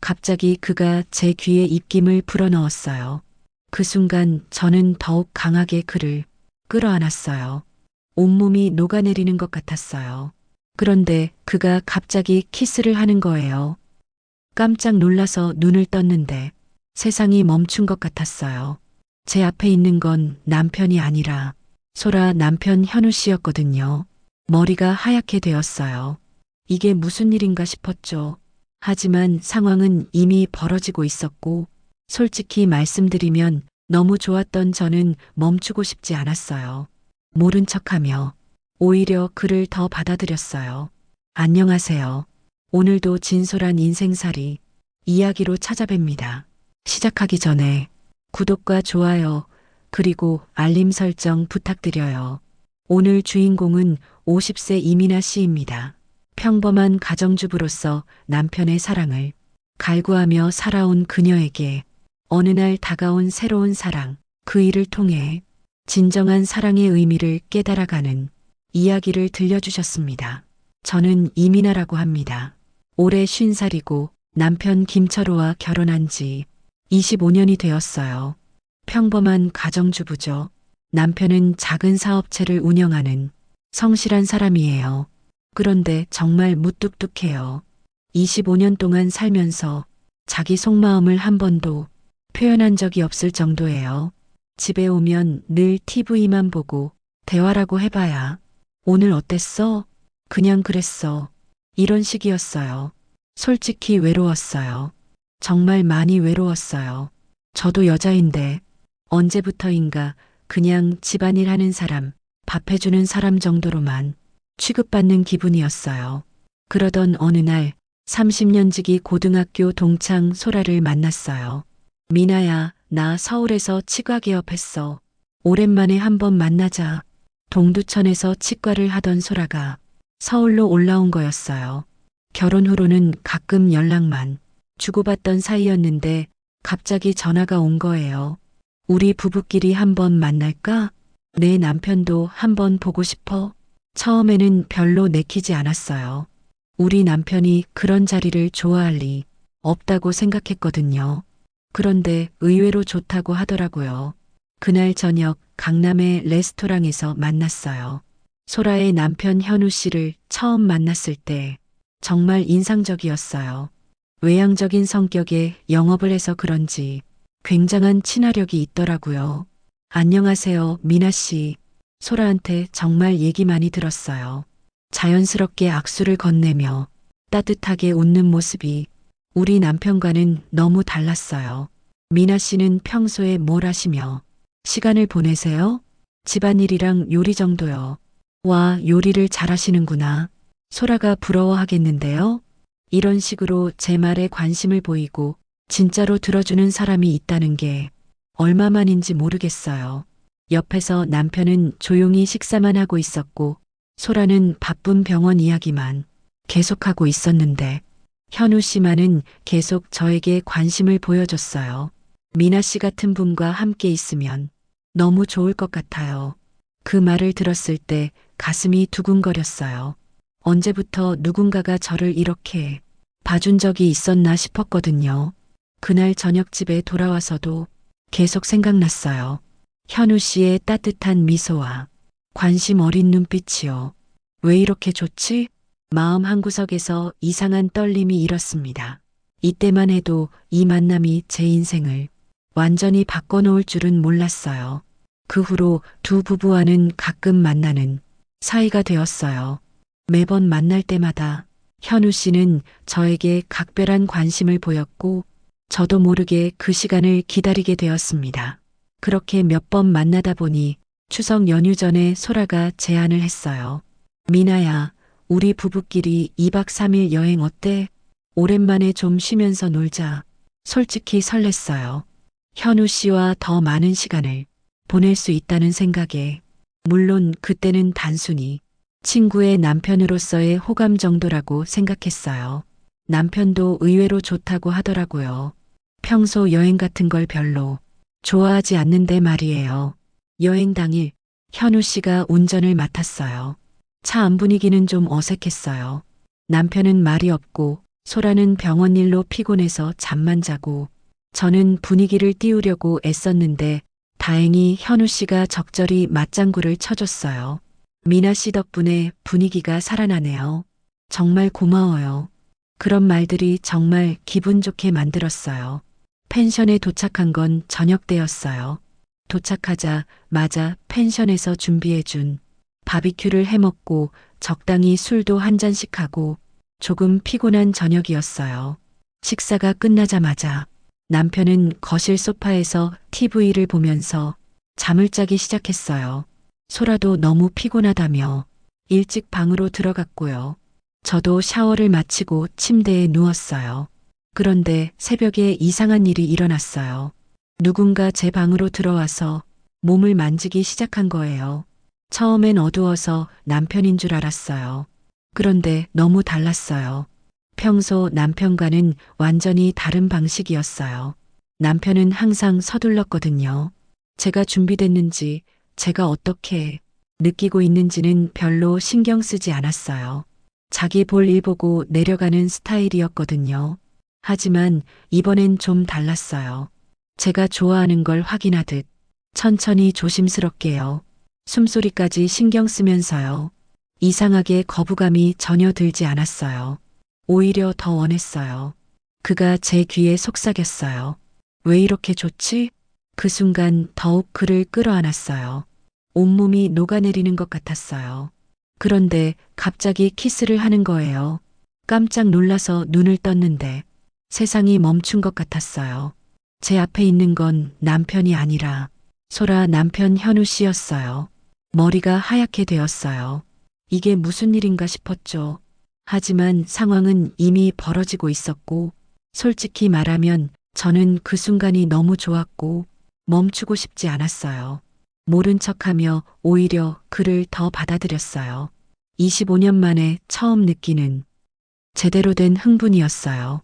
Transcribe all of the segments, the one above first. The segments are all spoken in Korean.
갑자기 그가 제 귀에 입김을 불어넣었어요. 그 순간 저는 더욱 강하게 그를 끌어안았어요. 온몸이 녹아내리는 것 같았어요. 그런데 그가 갑자기 키스를 하는 거예요. 깜짝 놀라서 눈을 떴는데 세상이 멈춘 것 같았어요. 제 앞에 있는 건 남편이 아니라 소라 남편 현우 씨였거든요. 머리가 하얗게 되었어요. 이게 무슨 일인가 싶었죠. 하지만 상황은 이미 벌어지고 있었고, 솔직히 말씀드리면 너무 좋았던 저는 멈추고 싶지 않았어요. 모른 척하며 오히려 그를 더 받아들였어요. 안녕하세요. 오늘도 진솔한 인생살이 이야기로 찾아뵙니다. 시작하기 전에 구독과 좋아요, 그리고 알림 설정 부탁드려요. 오늘 주인공은 50세 이민아 씨입니다. 평범한 가정주부로서 남편의 사랑을 갈구하며 살아온 그녀에게 어느 날 다가온 새로운 사랑, 그 일을 통해 진정한 사랑의 의미를 깨달아가는 이야기를 들려주셨습니다. 저는 이민아라고 합니다. 올해 50살이고 남편 김철호와 결혼한 지 25년이 되었어요. 평범한 가정주부죠. 남편은 작은 사업체를 운영하는 성실한 사람이에요. 그런데 정말 무뚝뚝해요. 25년 동안 살면서 자기 속마음을 한 번도 표현한 적이 없을 정도예요. 집에 오면 늘 TV만 보고 대화라고 해봐야 오늘 어땠어? 그냥 그랬어. 이런 식이었어요. 솔직히 외로웠어요. 정말 많이 외로웠어요. 저도 여자인데 언제부터인가 그냥 집안일 하는 사람, 밥 해주는 사람 정도로만 취급받는 기분이었어요. 그러던 어느 날 30년 지기 고등학교 동창 소라를 만났어요. 미나야, 나 서울에서 치과 개업했어. 오랜만에 한번 만나자. 동두천에서 치과를 하던 소라가 서울로 올라온 거였어요. 결혼 후로는 가끔 연락만 주고받던 사이였는데 갑자기 전화가 온 거예요. 우리 부부끼리 한번 만날까? 내 남편도 한번 보고 싶어. 처음에는 별로 내키지 않았어요. 우리 남편이 그런 자리를 좋아할 리 없다고 생각했거든요. 그런데 의외로 좋다고 하더라고요. 그날 저녁 강남의 레스토랑에서 만났어요. 소라의 남편 현우 씨를 처음 만났을 때 정말 인상적이었어요. 외향적인 성격에 영업을 해서 그런지 굉장한 친화력이 있더라고요. 안녕하세요, 미나 씨. 소라한테 정말 얘기 많이 들었어요. 자연스럽게 악수를 건네며 따뜻하게 웃는 모습이 우리 남편과는 너무 달랐어요. 미나 씨는 평소에 뭘 하시며 시간을 보내세요? 집안일이랑 요리 정도요. 와, 요리를 잘하시는구나. 소라가 부러워하겠는데요? 이런 식으로 제 말에 관심을 보이고 진짜로 들어주는 사람이 있다는 게 얼마만인지 모르겠어요. 옆에서 남편은 조용히 식사만 하고 있었고 소라는 바쁜 병원 이야기만 계속하고 있었는데 현우 씨만은 계속 저에게 관심을 보여줬어요. 미나 씨 같은 분과 함께 있으면 너무 좋을 것 같아요. 그 말을 들었을 때 가슴이 두근거렸어요. 언제부터 누군가가 저를 이렇게 봐준 적이 있었나 싶었거든요. 그날 저녁 집에 돌아와서도 계속 생각났어요. 현우 씨의 따뜻한 미소와 관심 어린 눈빛이요. 왜 이렇게 좋지? 마음 한구석에서 이상한 떨림이 일었습니다. 이때만 해도 이 만남이 제 인생을 완전히 바꿔놓을 줄은 몰랐어요. 그 후로 두 부부와는 가끔 만나는 사이가 되었어요. 매번 만날 때마다 현우 씨는 저에게 각별한 관심을 보였고 저도 모르게 그 시간을 기다리게 되었습니다. 그렇게 몇 번 만나다 보니 추석 연휴 전에 소라가 제안을 했어요. 미나야, 우리 부부끼리 2박 3일 여행 어때? 오랜만에 좀 쉬면서 놀자. 솔직히 설렜어요. 현우 씨와 더 많은 시간을 보낼 수 있다는 생각에, 물론 그때는 단순히 친구의 남편으로서의 호감 정도라고 생각했어요. 남편도 의외로 좋다고 하더라고요. 평소 여행 같은 걸 별로 좋아하지 않는데 말이에요. 여행 당일 현우 씨가 운전을 맡았어요. 차 안 분위기는 좀 어색했어요. 남편은 말이 없고 소라는 병원 일로 피곤해서 잠만 자고 저는 분위기를 띄우려고 애썼는데 다행히 현우 씨가 적절히 맞장구를 쳐줬어요. 미나 씨 덕분에 분위기가 살아나네요. 정말 고마워요. 그런 말들이 정말 기분 좋게 만들었어요. 펜션에 도착한 건 저녁 때였어요. 도착하자마자 펜션에서 준비해준 바비큐를 해먹고 적당히 술도 한 잔씩 하고 조금 피곤한 저녁이었어요. 식사가 끝나자마자 남편은 거실 소파에서 TV를 보면서 잠을 자기 시작했어요. 소라도 너무 피곤하다며 일찍 방으로 들어갔고요. 저도 샤워를 마치고 침대에 누웠어요. 그런데 새벽에 이상한 일이 일어났어요. 누군가 제 방으로 들어와서 몸을 만지기 시작한 거예요. 처음엔 어두워서 남편인 줄 알았어요. 그런데 너무 달랐어요. 평소 남편과는 완전히 다른 방식이었어요. 남편은 항상 서둘렀거든요. 제가 준비됐는지, 제가 어떻게 느끼고 있는지는 별로 신경 쓰지 않았어요. 자기 볼 일 보고 내려가는 스타일이었거든요. 하지만 이번엔 좀 달랐어요. 제가 좋아하는 걸 확인하듯 천천히 조심스럽게요. 숨소리까지 신경 쓰면서요. 이상하게 거부감이 전혀 들지 않았어요. 오히려 더 원했어요. 그가 제 귀에 속삭였어요. 왜 이렇게 좋지? 그 순간 더욱 그를 끌어안았어요. 온몸이 녹아내리는 것 같았어요. 그런데 갑자기 키스를 하는 거예요. 깜짝 놀라서 눈을 떴는데 세상이 멈춘 것 같았어요. 제 앞에 있는 건 남편이 아니라 소라 남편 현우 씨였어요. 머리가 하얗게 되었어요. 이게 무슨 일인가 싶었죠. 하지만 상황은 이미 벌어지고 있었고, 솔직히 말하면 저는 그 순간이 너무 좋았고, 멈추고 싶지 않았어요. 모른 척하며 오히려 그를 더 받아들였어요. 25년 만에 처음 느끼는 제대로 된 흥분이었어요.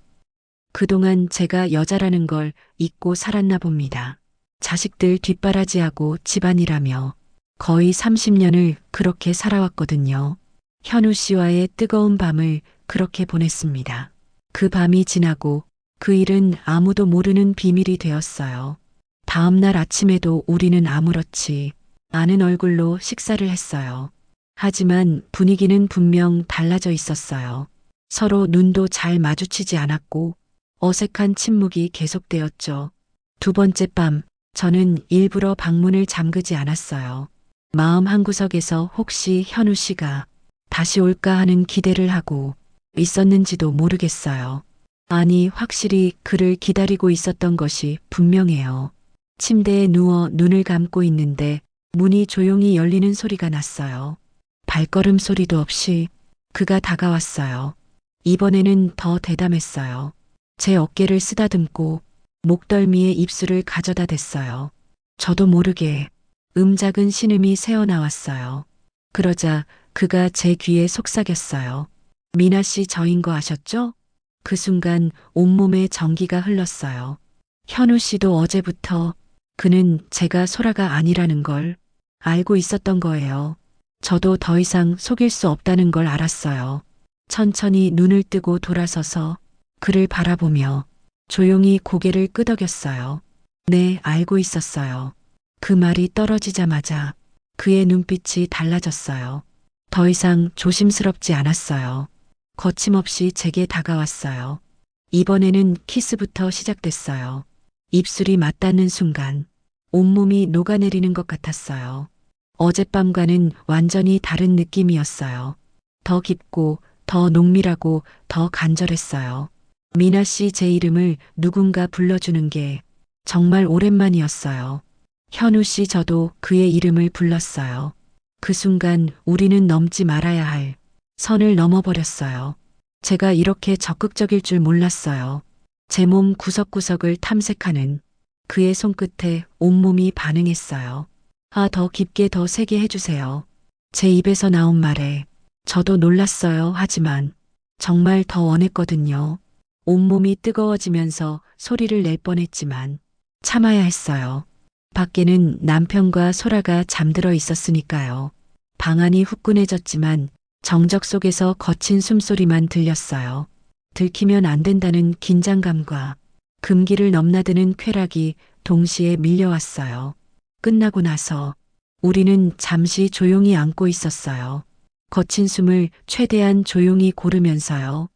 그동안 제가 여자라는 걸 잊고 살았나 봅니다. 자식들 뒷바라지하고 집안일하며 거의 30년을 그렇게 살아왔거든요. 현우 씨와의 뜨거운 밤을 그렇게 보냈습니다. 그 밤이 지나고 그 일은 아무도 모르는 비밀이 되었어요. 다음 날 아침에도 우리는 아무렇지 않은 얼굴로 식사를 했어요. 하지만 분위기는 분명 달라져 있었어요. 서로 눈도 잘 마주치지 않았고 어색한 침묵이 계속되었죠. 두 번째 밤, 저는 일부러 방문을 잠그지 않았어요. 마음 한구석에서 혹시 현우 씨가 다시 올까 하는 기대를 하고 있었는지도 모르겠어요. 아니, 확실히 그를 기다리고 있었던 것이 분명해요. 침대에 누워 눈을 감고 있는데 문이 조용히 열리는 소리가 났어요. 발걸음 소리도 없이 그가 다가왔어요. 이번에는 더 대담했어요. 제 어깨를 쓰다듬고 목덜미에 입술을 가져다 댔어요. 저도 모르게 작은 신음이 새어나왔어요. 그러자 그가 제 귀에 속삭였어요. 미나 씨 저인 거 아셨죠? 그 순간 온몸에 전기가 흘렀어요. 현우 씨도 어제부터 그는 제가 소라가 아니라는 걸 알고 있었던 거예요. 저도 더 이상 속일 수 없다는 걸 알았어요. 천천히 눈을 뜨고 돌아서서 그를 바라보며 조용히 고개를 끄덕였어요. 네, 알고 있었어요. 그 말이 떨어지자마자 그의 눈빛이 달라졌어요. 더 이상 조심스럽지 않았어요. 거침없이 제게 다가왔어요. 이번에는 키스부터 시작됐어요. 입술이 맞닿는 순간 온몸이 녹아내리는 것 같았어요. 어젯밤과는 완전히 다른 느낌이었어요. 더 깊고 더 농밀하고 더 간절했어요. 미나 씨 제 이름을 누군가 불러주는 게 정말 오랜만이었어요. 현우 씨 저도 그의 이름을 불렀어요. 그 순간 우리는 넘지 말아야 할 선을 넘어버렸어요. 제가 이렇게 적극적일 줄 몰랐어요. 제 몸 구석구석을 탐색하는 그의 손끝에 온몸이 반응했어요. 아, 더 깊게 더 세게 해주세요. 제 입에서 나온 말에 저도 놀랐어요. 하지만 정말 더 원했거든요. 온몸이 뜨거워지면서 소리를 낼 뻔했지만 참아야 했어요. 밖에는 남편과 소라가 잠들어 있었으니까요. 방 안이 후끈해졌지만 정적 속에서 거친 숨소리만 들렸어요. 들키면 안 된다는 긴장감과 금기를 넘나드는 쾌락이 동시에 밀려왔어요. 끝나고 나서 우리는 잠시 조용히 앉고 있었어요. 거친 숨을 최대한 조용히 고르면서요.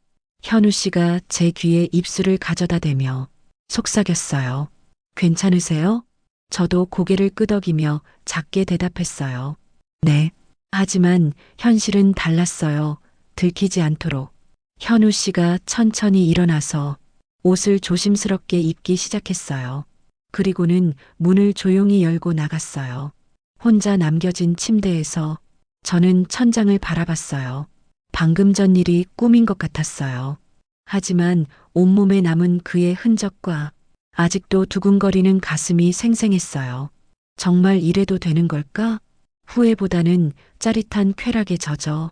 현우 씨가 제 귀에 입술을 가져다 대며 속삭였어요. 괜찮으세요? 저도 고개를 끄덕이며 작게 대답했어요. 네. 하지만 현실은 달랐어요. 들키지 않도록. 현우 씨가 천천히 일어나서 옷을 조심스럽게 입기 시작했어요. 그리고는 문을 조용히 열고 나갔어요. 혼자 남겨진 침대에서 저는 천장을 바라봤어요. 방금 전 일이 꿈인 것 같았어요. 하지만 온몸에 남은 그의 흔적과 아직도 두근거리는 가슴이 생생했어요. 정말 이래도 되는 걸까? 후회보다는 짜릿한 쾌락에 젖어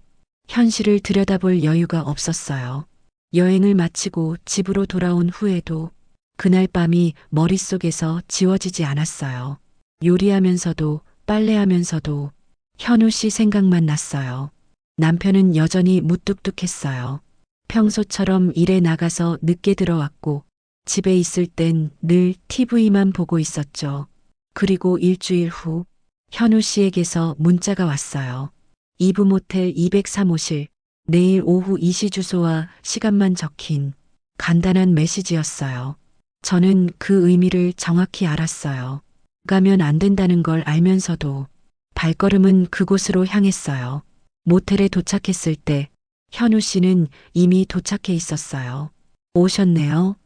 현실을 들여다볼 여유가 없었어요. 여행을 마치고 집으로 돌아온 후에도 그날 밤이 머릿속에서 지워지지 않았어요. 요리하면서도 빨래하면서도 현우 씨 생각만 났어요. 남편은 여전히 무뚝뚝했어요. 평소처럼 일에 나가서 늦게 들어왔고 집에 있을 땐 늘 TV만 보고 있었죠. 그리고 일주일 후 현우 씨에게서 문자가 왔어요. 이브 모텔 203호실, 내일 오후 2시 주소와 시간만 적힌 간단한 메시지였어요. 저는 그 의미를 정확히 알았어요. 가면 안 된다는 걸 알면서도 발걸음은 그곳으로 향했어요. 모텔에 도착했을 때 현우 씨는 이미 도착해 있었어요. 오셨네요.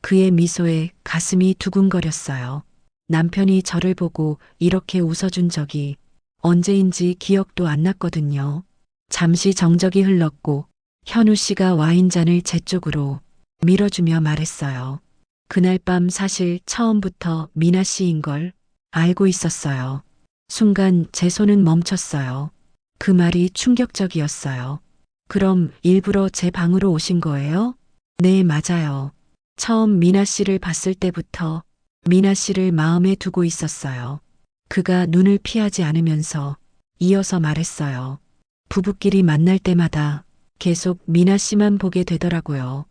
그의 미소에 가슴이 두근거렸어요. 남편이 저를 보고 이렇게 웃어준 적이 언제인지 기억도 안 났거든요. 잠시 정적이 흘렀고 현우 씨가 와인잔을 제 쪽으로 밀어주며 말했어요. 그날 밤 사실 처음부터 미나 씨인 걸 알고 있었어요. 순간 제 손은 멈췄어요. 그 말이 충격적이었어요. 그럼 일부러 제 방으로 오신 거예요? 네, 맞아요. 처음 미나 씨를 봤을 때부터 미나 씨를 마음에 두고 있었어요. 그가 눈을 피하지 않으면서 이어서 말했어요. 부부끼리 만날 때마다 계속 미나 씨만 보게 되더라고요.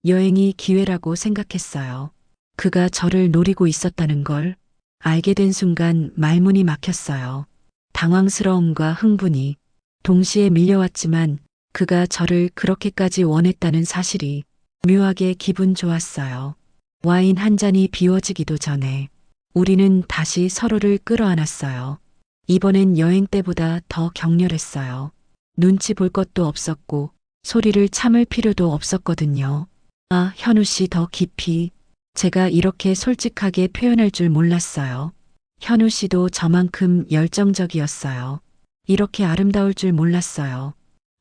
여행이 기회라고 생각했어요. 그가 저를 노리고 있었다는 걸 알게 된 순간 말문이 막혔어요. 당황스러움과 흥분이 동시에 밀려왔지만 그가 저를 그렇게까지 원했다는 사실이 묘하게 기분 좋았어요. 와인 한 잔이 비워지기도 전에 우리는 다시 서로를 끌어안았어요. 이번엔 여행 때보다 더 격렬했어요. 눈치 볼 것도 없었고 소리를 참을 필요도 없었거든요. 아, 현우 씨 더 깊이. 제가 이렇게 솔직하게 표현할 줄 몰랐어요. 현우 씨도 저만큼 열정적이었어요. 이렇게 아름다울 줄 몰랐어요.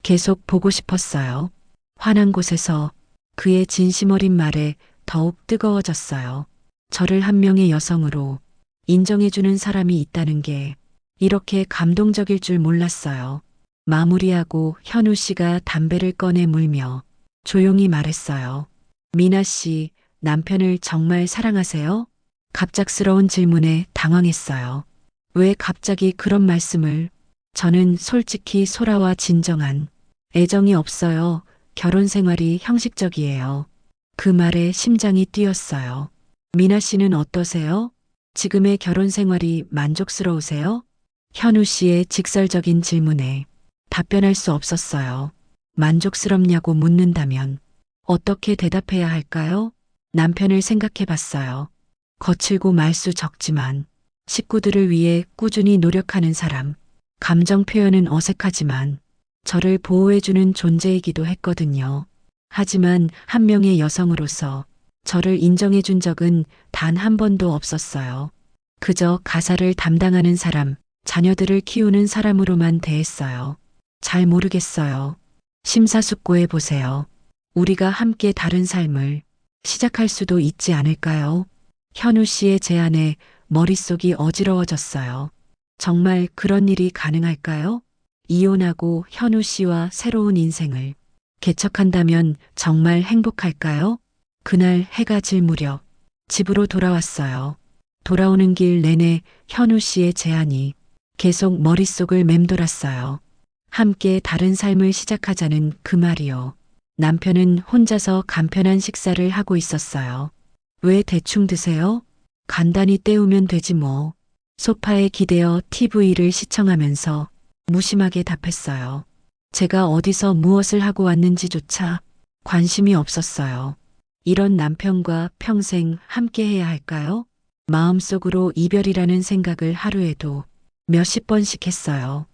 계속 보고 싶었어요. 환한 곳에서 그의 진심 어린 말에 더욱 뜨거워졌어요. 저를 한 명의 여성으로 인정해주는 사람이 있다는 게 이렇게 감동적일 줄 몰랐어요. 마무리하고 현우 씨가 담배를 꺼내 물며 조용히 말했어요. 미나 씨, 남편을 정말 사랑하세요? 갑작스러운 질문에 당황했어요. 왜 갑자기 그런 말씀을? 저는 솔직히 소라와 진정한 애정이 없어요. 결혼 생활이 형식적이에요. 그 말에 심장이 뛰었어요. 미나 씨는 어떠세요? 지금의 결혼 생활이 만족스러우세요? 현우 씨의 직설적인 질문에 답변할 수 없었어요. 만족스럽냐고 묻는다면 어떻게 대답해야 할까요? 남편을 생각해 봤어요. 거칠고 말수 적지만 식구들을 위해 꾸준히 노력하는 사람. 감정 표현은 어색하지만 저를 보호해주는 존재이기도 했거든요. 하지만 한 명의 여성으로서 저를 인정해준 적은 단 한 번도 없었어요. 그저 가사를 담당하는 사람, 자녀들을 키우는 사람으로만 대했어요. 잘 모르겠어요. 심사숙고해 보세요. 우리가 함께 다른 삶을 시작할 수도 있지 않을까요? 현우 씨의 제안에 머릿속이 어지러워졌어요. 정말 그런 일이 가능할까요? 이혼하고 현우 씨와 새로운 인생을 개척한다면 정말 행복할까요? 그날 해가 질 무렵 집으로 돌아왔어요. 돌아오는 길 내내 현우 씨의 제안이 계속 머릿속을 맴돌았어요. 함께 다른 삶을 시작하자는 그 말이요. 남편은 혼자서 간편한 식사를 하고 있었어요. 왜 대충 드세요? 간단히 때우면 되지 뭐. 소파에 기대어 TV를 시청하면서 무심하게 답했어요. 제가 어디서 무엇을 하고 왔는지조차 관심이 없었어요. 이런 남편과 평생 함께 해야 할까요? 마음속으로 이별이라는 생각을 하루에도 몇십 번씩 했어요.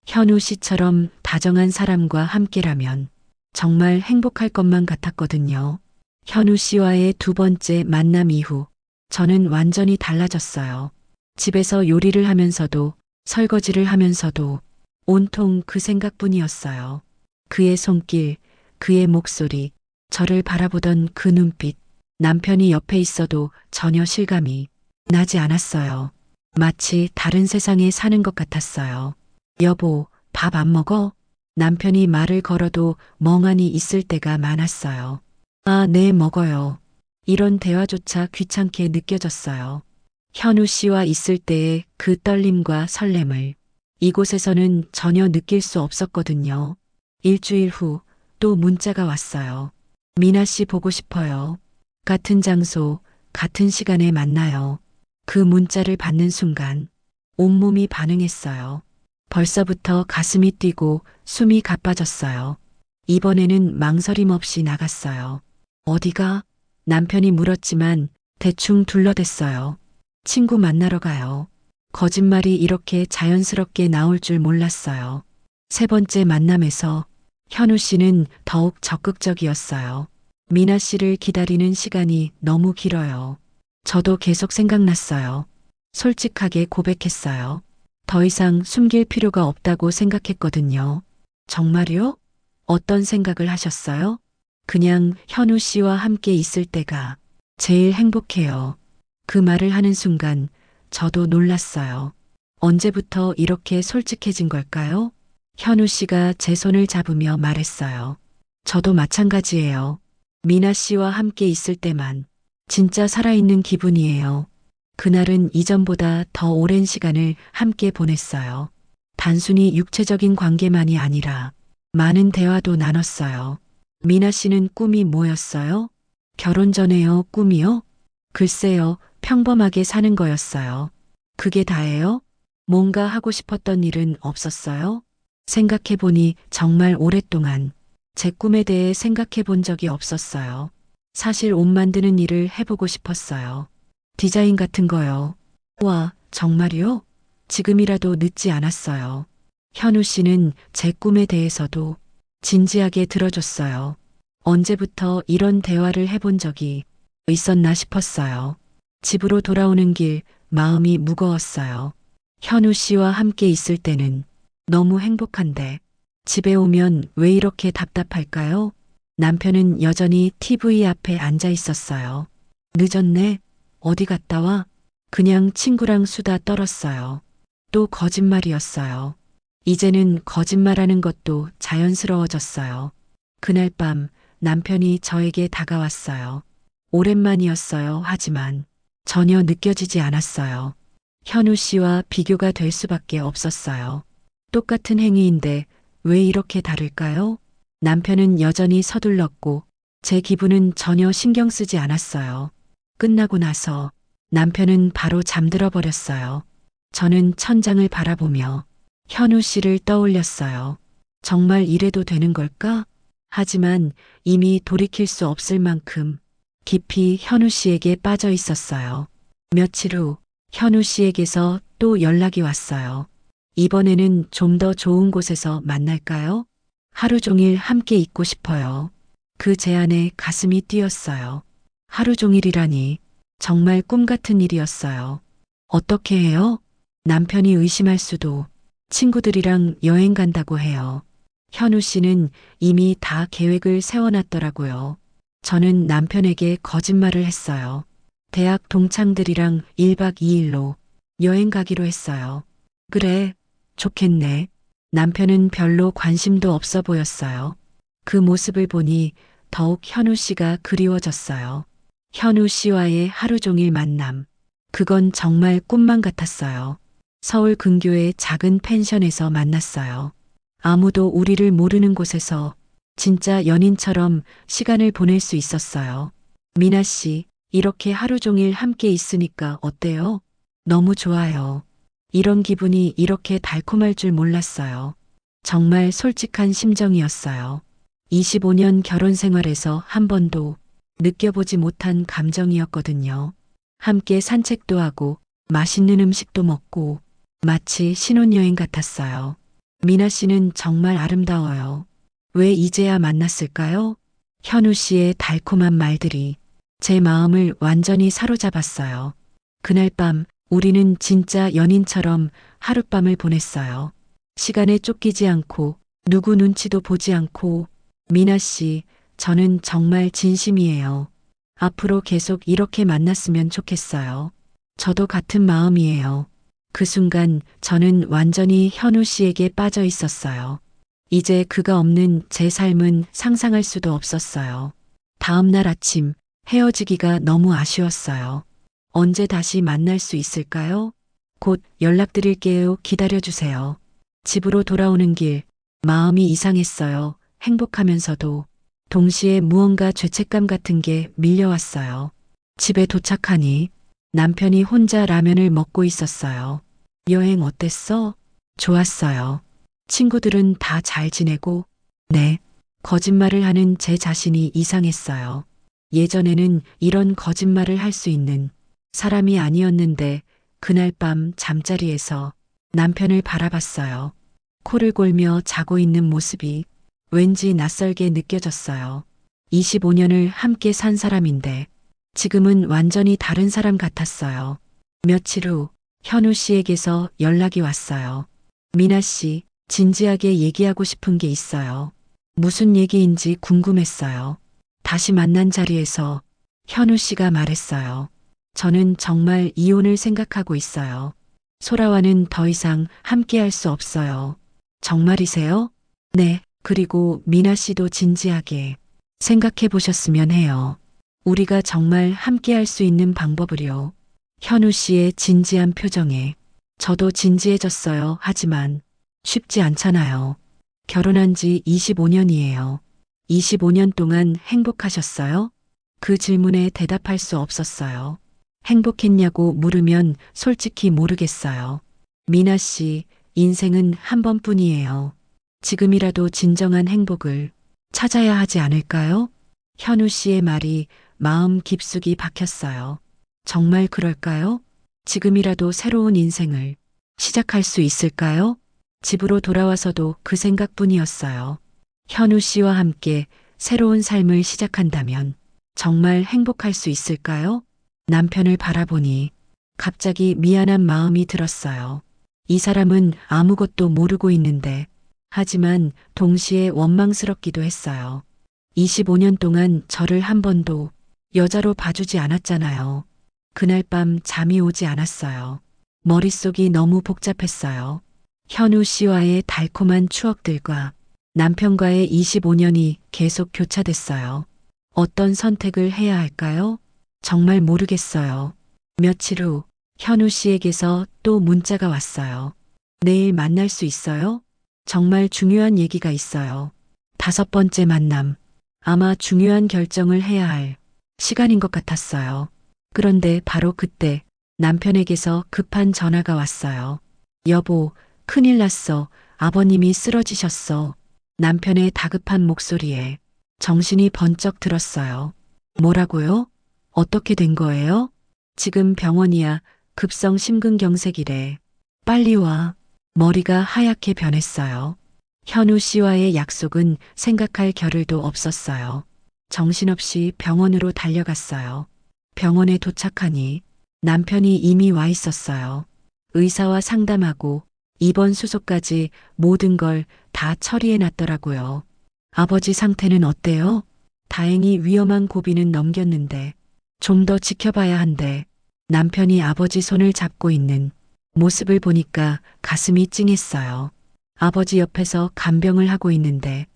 현우 씨처럼 다정한 사람과 함께라면 정말 행복할 것만 같았거든요. 현우 씨와의 두 번째 만남 이후 저는 완전히 달라졌어요. 집에서 요리를 하면서도 설거지를 하면서도 온통 그 생각뿐이었어요. 그의 손길, 그의 목소리, 저를 바라보던 그 눈빛, 남편이 옆에 있어도 전혀 실감이 나지 않았어요. 마치 다른 세상에 사는 것 같았어요. 여보, 밥 안 먹어? 남편이 말을 걸어도 멍하니 있을 때가 많았어요. 아, 네, 먹어요. 이런 대화조차 귀찮게 느껴졌어요. 현우 씨와 있을 때의 그 떨림과 설렘을 이곳에서는 전혀 느낄 수 없었거든요. 일주일 후 또 문자가 왔어요. 미나 씨 보고 싶어요. 같은 장소, 같은 시간에 만나요. 그 문자를 받는 순간 온몸이 반응했어요. 벌써부터 가슴이 뛰고 숨이 가빠졌어요. 이번에는 망설임 없이 나갔어요. 어디가? 남편이 물었지만 대충 둘러댔어요. 친구 만나러 가요. 거짓말이 이렇게 자연스럽게 나올 줄 몰랐어요. 세 번째 만남에서 현우 씨는 더욱 적극적이었어요. 미나 씨를 기다리는 시간이 너무 길어요. 저도 계속 생각났어요. 솔직하게 고백했어요. 더 이상 숨길 필요가 없다고 생각했거든요. 정말요? 어떤 생각을 하셨어요? 그냥 현우 씨와 함께 있을 때가 제일 행복해요. 그 말을 하는 순간 저도 놀랐어요. 언제부터 이렇게 솔직해진 걸까요? 현우 씨가 제 손을 잡으며 말했어요. 저도 마찬가지예요. 미나 씨와 함께 있을 때만 진짜 살아있는 기분이에요. 그날은 이전보다 더 오랜 시간을 함께 보냈어요. 단순히 육체적인 관계만이 아니라 많은 대화도 나눴어요. 미나 씨는 꿈이 뭐였어요? 결혼 전에요, 꿈이요? 글쎄요, 평범하게 사는 거였어요. 그게 다예요? 뭔가 하고 싶었던 일은 없었어요? 생각해보니 정말 오랫동안 제 꿈에 대해 생각해 본 적이 없었어요. 사실 옷 만드는 일을 해보고 싶었어요. 디자인 같은 거요. 와, 정말이요? 지금이라도 늦지 않았어요. 현우 씨는 제 꿈에 대해서도 진지하게 들어줬어요. 언제부터 이런 대화를 해본 적이 있었나 싶었어요. 집으로 돌아오는 길 마음이 무거웠어요. 현우 씨와 함께 있을 때는 너무 행복한데 집에 오면 왜 이렇게 답답할까요? 남편은 여전히 TV 앞에 앉아 있었어요. 늦었네. 어디 갔다 와? 그냥 친구랑 수다 떨었어요. 또 거짓말이었어요. 이제는 거짓말하는 것도 자연스러워졌어요. 그날 밤 남편이 저에게 다가왔어요. 오랜만이었어요. 하지만 전혀 느껴지지 않았어요. 현우 씨와 비교가 될 수밖에 없었어요. 똑같은 행위인데 왜 이렇게 다를까요? 남편은 여전히 서둘렀고 제 기분은 전혀 신경 쓰지 않았어요. 끝나고 나서 남편은 바로 잠들어 버렸어요. 저는 천장을 바라보며 현우 씨를 떠올렸어요. 정말 이래도 되는 걸까? 하지만 이미 돌이킬 수 없을 만큼 깊이 현우 씨에게 빠져 있었어요. 며칠 후 현우 씨에게서 또 연락이 왔어요. 이번에는 좀 더 좋은 곳에서 만날까요? 하루 종일 함께 있고 싶어요. 그 제안에 가슴이 뛰었어요. 하루 종일이라니 정말 꿈 같은 일이었어요. 어떻게 해요? 남편이 의심할 수도. 친구들이랑 여행 간다고 해요. 현우 씨는 이미 다 계획을 세워놨더라고요. 저는 남편에게 거짓말을 했어요. 대학 동창들이랑 1박 2일로 여행 가기로 했어요. 그래, 좋겠네. 남편은 별로 관심도 없어 보였어요. 그 모습을 보니 더욱 현우 씨가 그리워졌어요. 현우 씨와의 하루 종일 만남. 그건 정말 꿈만 같았어요. 서울 근교의 작은 펜션에서 만났어요. 아무도 우리를 모르는 곳에서 진짜 연인처럼 시간을 보낼 수 있었어요. 미나 씨, 이렇게 하루 종일 함께 있으니까 어때요? 너무 좋아요. 이런 기분이 이렇게 달콤할 줄 몰랐어요. 정말 솔직한 심정이었어요. 25년 결혼 생활에서 한 번도 느껴보지 못한 감정이었거든요. 함께 산책도 하고 맛있는 음식도 먹고 마치 신혼여행 같았어요. 미나 씨는 정말 아름다워요. 왜 이제야 만났을까요? 현우 씨의 달콤한 말들이 제 마음을 완전히 사로잡았어요. 그날 밤 우리는 진짜 연인처럼 하룻밤을 보냈어요. 시간에 쫓기지 않고 누구 눈치도 보지 않고 미나 씨, 저는 정말 진심이에요. 앞으로 계속 이렇게 만났으면 좋겠어요. 저도 같은 마음이에요. 그 순간 저는 완전히 현우 씨에게 빠져 있었어요. 이제 그가 없는 제 삶은 상상할 수도 없었어요. 다음 날 아침 헤어지기가 너무 아쉬웠어요. 언제 다시 만날 수 있을까요? 곧 연락드릴게요. 기다려주세요. 집으로 돌아오는 길, 마음이 이상했어요. 행복하면서도 동시에 무언가 죄책감 같은 게 밀려왔어요. 집에 도착하니 남편이 혼자 라면을 먹고 있었어요. 여행 어땠어? 좋았어요. 친구들은 다 잘 지내고, 네. 거짓말을 하는 제 자신이 이상했어요. 예전에는 이런 거짓말을 할 수 있는 사람이 아니었는데 그날 밤 잠자리에서 남편을 바라봤어요. 코를 골며 자고 있는 모습이 왠지 낯설게 느껴졌어요. 25년을 함께 산 사람인데 지금은 완전히 다른 사람 같았어요. 며칠 후 현우 씨에게서 연락이 왔어요. 미나 씨, 진지하게 얘기하고 싶은 게 있어요. 무슨 얘기인지 궁금했어요. 다시 만난 자리에서 현우 씨가 말했어요. 저는 정말 이혼을 생각하고 있어요. 소라와는 더 이상 함께 할 수 없어요. 정말이세요? 네, 그리고 미나 씨도 진지하게 생각해 보셨으면 해요. 우리가 정말 함께 할 수 있는 방법을요. 현우 씨의 진지한 표정에 저도 진지해졌어요. 하지만 쉽지 않잖아요. 결혼한 지 25년이에요. 25년 동안 행복하셨어요? 그 질문에 대답할 수 없었어요. 행복했냐고 물으면 솔직히 모르겠어요. 미나 씨, 인생은 한 번뿐이에요. 지금이라도 진정한 행복을 찾아야 하지 않을까요? 현우 씨의 말이 마음 깊숙이 박혔어요. 정말 그럴까요? 지금이라도 새로운 인생을 시작할 수 있을까요? 집으로 돌아와서도 그 생각뿐이었어요. 현우 씨와 함께 새로운 삶을 시작한다면 정말 행복할 수 있을까요? 남편을 바라보니 갑자기 미안한 마음이 들었어요. 이 사람은 아무것도 모르고 있는데, 하지만 동시에 원망스럽기도 했어요. 25년 동안 저를 한 번도 여자로 봐주지 않았잖아요. 그날 밤 잠이 오지 않았어요. 머릿속이 너무 복잡했어요. 현우 씨와의 달콤한 추억들과 남편과의 25년이 계속 교차됐어요. 어떤 선택을 해야 할까요? 정말 모르겠어요. 며칠 후 현우 씨에게서 또 문자가 왔어요. 내일 만날 수 있어요? 정말 중요한 얘기가 있어요. 5번째 만남. 아마 중요한 결정을 해야 할 시간인 것 같았어요. 그런데 바로 그때 남편에게서 급한 전화가 왔어요. 여보, 큰일 났어. 아버님이 쓰러지셨어. 남편의 다급한 목소리에 정신이 번쩍 들었어요. 뭐라고요? 어떻게 된 거예요? 지금 병원이야. 급성 심근경색이래. 빨리 와. 머리가 하얗게 변했어요. 현우 씨와의 약속은 생각할 겨를도 없었어요. 정신없이 병원으로 달려갔어요. 병원에 도착하니 남편이 이미 와 있었어요. 의사와 상담하고 입원 수속까지 모든 걸 다 처리해 놨더라고요. 아버지 상태는 어때요? 다행히 위험한 고비는 넘겼는데 좀 더 지켜봐야 한대. 남편이 아버지 손을 잡고 있는 모습을 보니까 가슴이 찡했어요. 아버지 옆에서 간병을 하고 있는데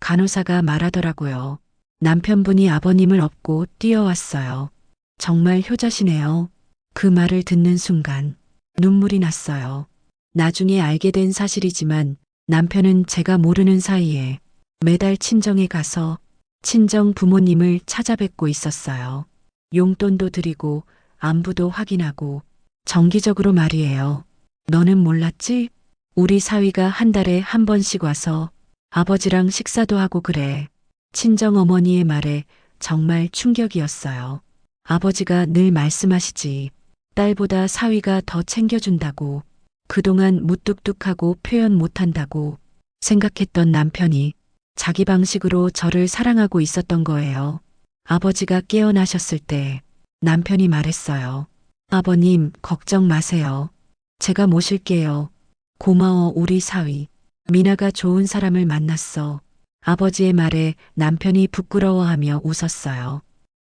간호사가 말하더라고요. 남편분이 아버님을 업고 뛰어왔어요. 정말 효자시네요. 그 말을 듣는 순간 눈물이 났어요. 나중에 알게 된 사실이지만 남편은 제가 모르는 사이에 매달 친정에 가서 친정 부모님을 찾아뵙고 있었어요. 용돈도 드리고 안부도 확인하고 정기적으로 말이에요. 너는 몰랐지? 우리 사위가 한 달에 한 번씩 와서 아버지랑 식사도 하고 그래. 친정 어머니의 말에 정말 충격이었어요. 아버지가 늘 말씀하시지. 딸보다 사위가 더 챙겨준다고. 그동안 무뚝뚝하고 표현 못한다고 생각했던 남편이 자기 방식으로 저를 사랑하고 있었던 거예요. 아버지가 깨어나셨을 때 남편이 말했어요. 아버님, 걱정 마세요. 제가 모실게요. 고마워, 우리 사위. 미나가 좋은 사람을 만났어. 아버지의 말에 남편이 부끄러워하며 웃었어요.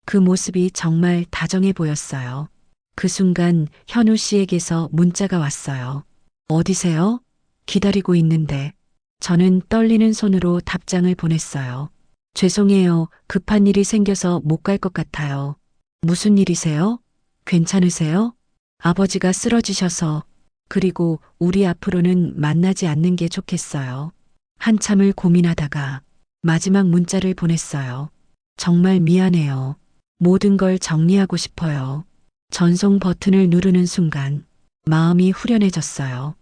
그 모습이 정말 다정해 보였어요. 그 순간 현우 씨에게서 문자가 왔어요. 어디세요? 기다리고 있는데. 저는 떨리는 손으로 답장을 보냈어요. 죄송해요. 급한 일이 생겨서 못 갈 것 같아요. 무슨 일이세요? 괜찮으세요? 아버지가 쓰러지셔서. 그리고 우리 앞으로는 만나지 않는 게 좋겠어요. 한참을 고민하다가 마지막 문자를 보냈어요. 정말 미안해요. 모든 걸 정리하고 싶어요. 전송 버튼을 누르는 순간 마음이 후련해졌어요.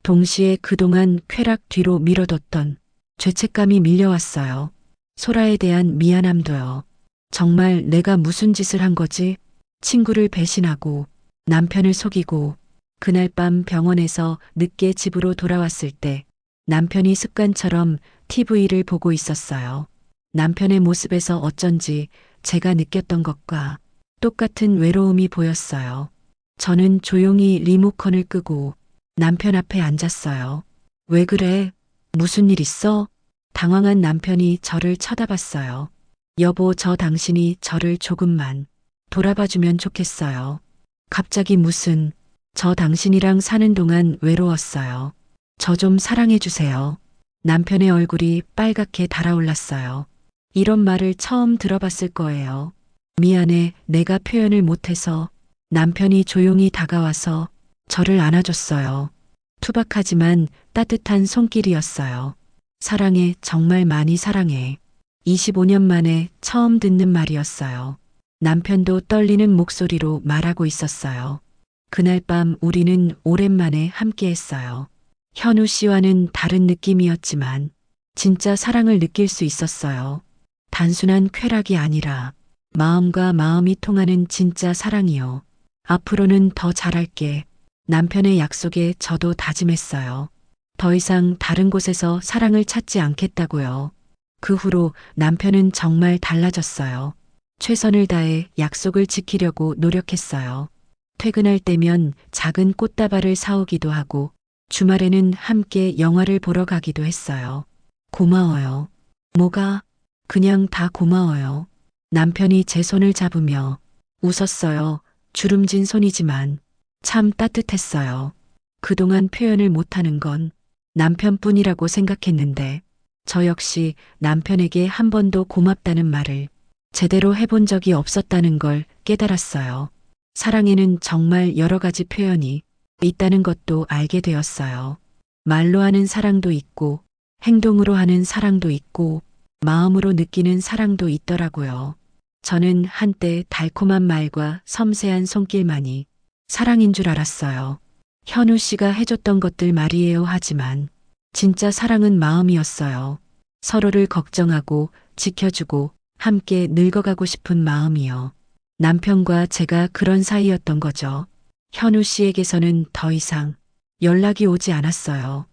동시에 그동안 쾌락 뒤로 미뤄뒀던 죄책감이 밀려왔어요. 소라에 대한 미안함도요. 정말 내가 무슨 짓을 한 거지? 친구를 배신하고 남편을 속이고 그날 밤 병원에서 늦게 집으로 돌아왔을 때 남편이 습관처럼 TV를 보고 있었어요. 남편의 모습에서 어쩐지 제가 느꼈던 것과 똑같은 외로움이 보였어요. 저는 조용히 리모컨을 끄고 남편 앞에 앉았어요. 왜 그래? 무슨 일 있어? 당황한 남편이 저를 쳐다봤어요. 여보, 저 당신이 저를 조금만 돌아봐주면 좋겠어요. 갑자기 무슨, 저 당신이랑 사는 동안 외로웠어요. 저 좀 사랑해주세요. 남편의 얼굴이 빨갛게 달아올랐어요. 이런 말을 처음 들어봤을 거예요. 미안해, 내가 표현을 못해서. 남편이 조용히 다가와서 저를 안아줬어요. 투박하지만 따뜻한 손길이었어요. 사랑해, 정말 많이 사랑해. 25년 만에 처음 듣는 말이었어요. 남편도 떨리는 목소리로 말하고 있었어요. 그날 밤 우리는 오랜만에 함께했어요. 현우 씨와는 다른 느낌이었지만 진짜 사랑을 느낄 수 있었어요. 단순한 쾌락이 아니라 마음과 마음이 통하는 진짜 사랑이요. 앞으로는 더 잘할게. 남편의 약속에 저도 다짐했어요. 더 이상 다른 곳에서 사랑을 찾지 않겠다고요. 그 후로 남편은 정말 달라졌어요. 최선을 다해 약속을 지키려고 노력했어요. 퇴근할 때면 작은 꽃다발을 사오기도 하고 주말에는 함께 영화를 보러 가기도 했어요. 고마워요. 뭐가? 그냥 다 고마워요. 남편이 제 손을 잡으며 웃었어요. 주름진 손이지만 참 따뜻했어요. 그동안 표현을 못하는 건 남편뿐이라고 생각했는데 저 역시 남편에게 한 번도 고맙다는 말을 제대로 해본 적이 없었다는 걸 깨달았어요. 사랑에는 정말 여러 가지 표현이 있다는 것도 알게 되었어요. 말로 하는 사랑도 있고 행동으로 하는 사랑도 있고 마음으로 느끼는 사랑도 있더라고요. 저는 한때 달콤한 말과 섬세한 손길만이 사랑인 줄 알았어요. 현우 씨가 해줬던 것들 말이에요 하지만 진짜 사랑은 마음이었어요. 서로를 걱정하고 지켜주고 함께 늙어가고 싶은 마음이요. 남편과 제가 그런 사이였던 거죠. 현우 씨에게서는 더 이상 연락이 오지 않았어요.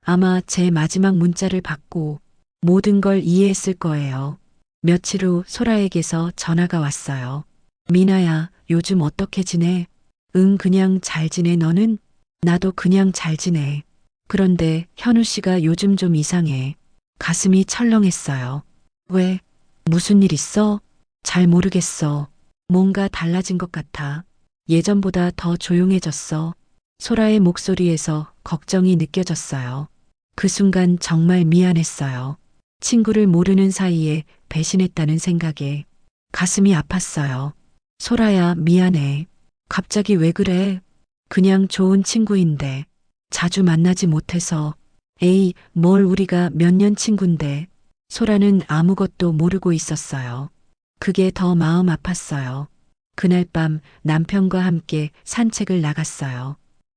아마 제 마지막 문자를 받고 모든 걸 이해했을 거예요. 며칠 후 소라에게서 전화가 왔어요. 미나야, 요즘 어떻게 지내? 응, 그냥 잘 지내. 너는? 나도 그냥 잘 지내. 그런데 현우 씨가 요즘 좀 이상해. 가슴이 철렁했어요. 왜? 무슨 일 있어? 잘 모르겠어. 뭔가 달라진 것 같아. 예전보다 더 조용해졌어. 소라의 목소리에서 걱정이 느껴졌어요. 그 순간 정말 미안했어요. 친구를 모르는 사이에 배신했다는 생각에 가슴이 아팠어요. 소라야, 미안해. 갑자기 왜 그래? 그냥 좋은 친구인데 자주 만나지 못해서. 에이, 뭘 우리가 몇 년 친구인데. 소라는 아무것도 모르고 있었어요. 그게 더 마음 아팠어요. 그날 밤 남편과 함께 산책을 나갔어요.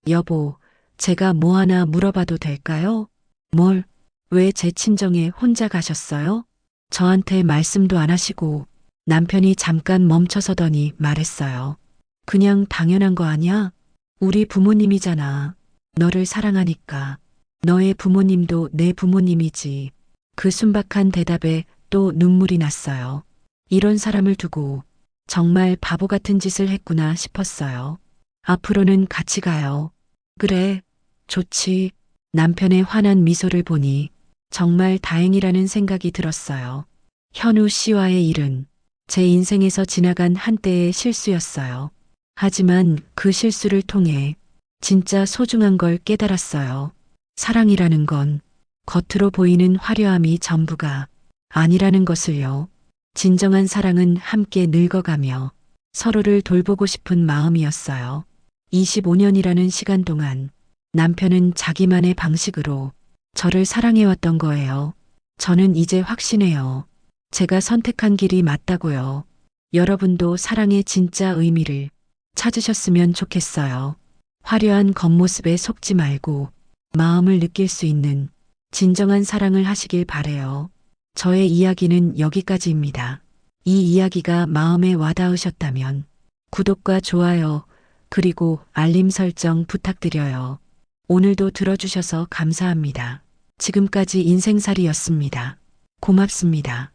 여보, 제가 뭐 하나 물어봐도 될까요? 뭘? 왜 제 친정에 혼자 가셨어요? 저한테 말씀도 안 하시고 남편이 잠깐 멈춰서더니 말했어요. 그냥 당연한 거 아니야? 우리 부모님이잖아. 너를 사랑하니까. 너의 부모님도 내 부모님이지. 그 순박한 대답에 또 눈물이 났어요. 이런 사람을 두고 정말 바보 같은 짓을 했구나 싶었어요. 앞으로는 같이 가요. 그래, 좋지. 남편의 환한 미소를 보니 정말 다행이라는 생각이 들었어요. 현우 씨와의 일은 제 인생에서 지나간 한때의 실수였어요. 하지만 그 실수를 통해 진짜 소중한 걸 깨달았어요. 사랑이라는 건 겉으로 보이는 화려함이 전부가 아니라는 것을요. 진정한 사랑은 함께 늙어가며 서로를 돌보고 싶은 마음이었어요. 25년이라는 시간 동안 남편은 자기만의 방식으로 저를 사랑해왔던 거예요. 저는 이제 확신해요. 제가 선택한 길이 맞다고요. 여러분도 사랑의 진짜 의미를 찾으셨으면 좋겠어요. 화려한 겉모습에 속지 말고 마음을 느낄 수 있는 진정한 사랑을 하시길 바래요. 저의 이야기는 여기까지입니다. 이 이야기가 마음에 와닿으셨다면 구독과 좋아요 그리고 알림 설정 부탁드려요. 오늘도 들어주셔서 감사합니다. 지금까지 인생살이였습니다. 고맙습니다.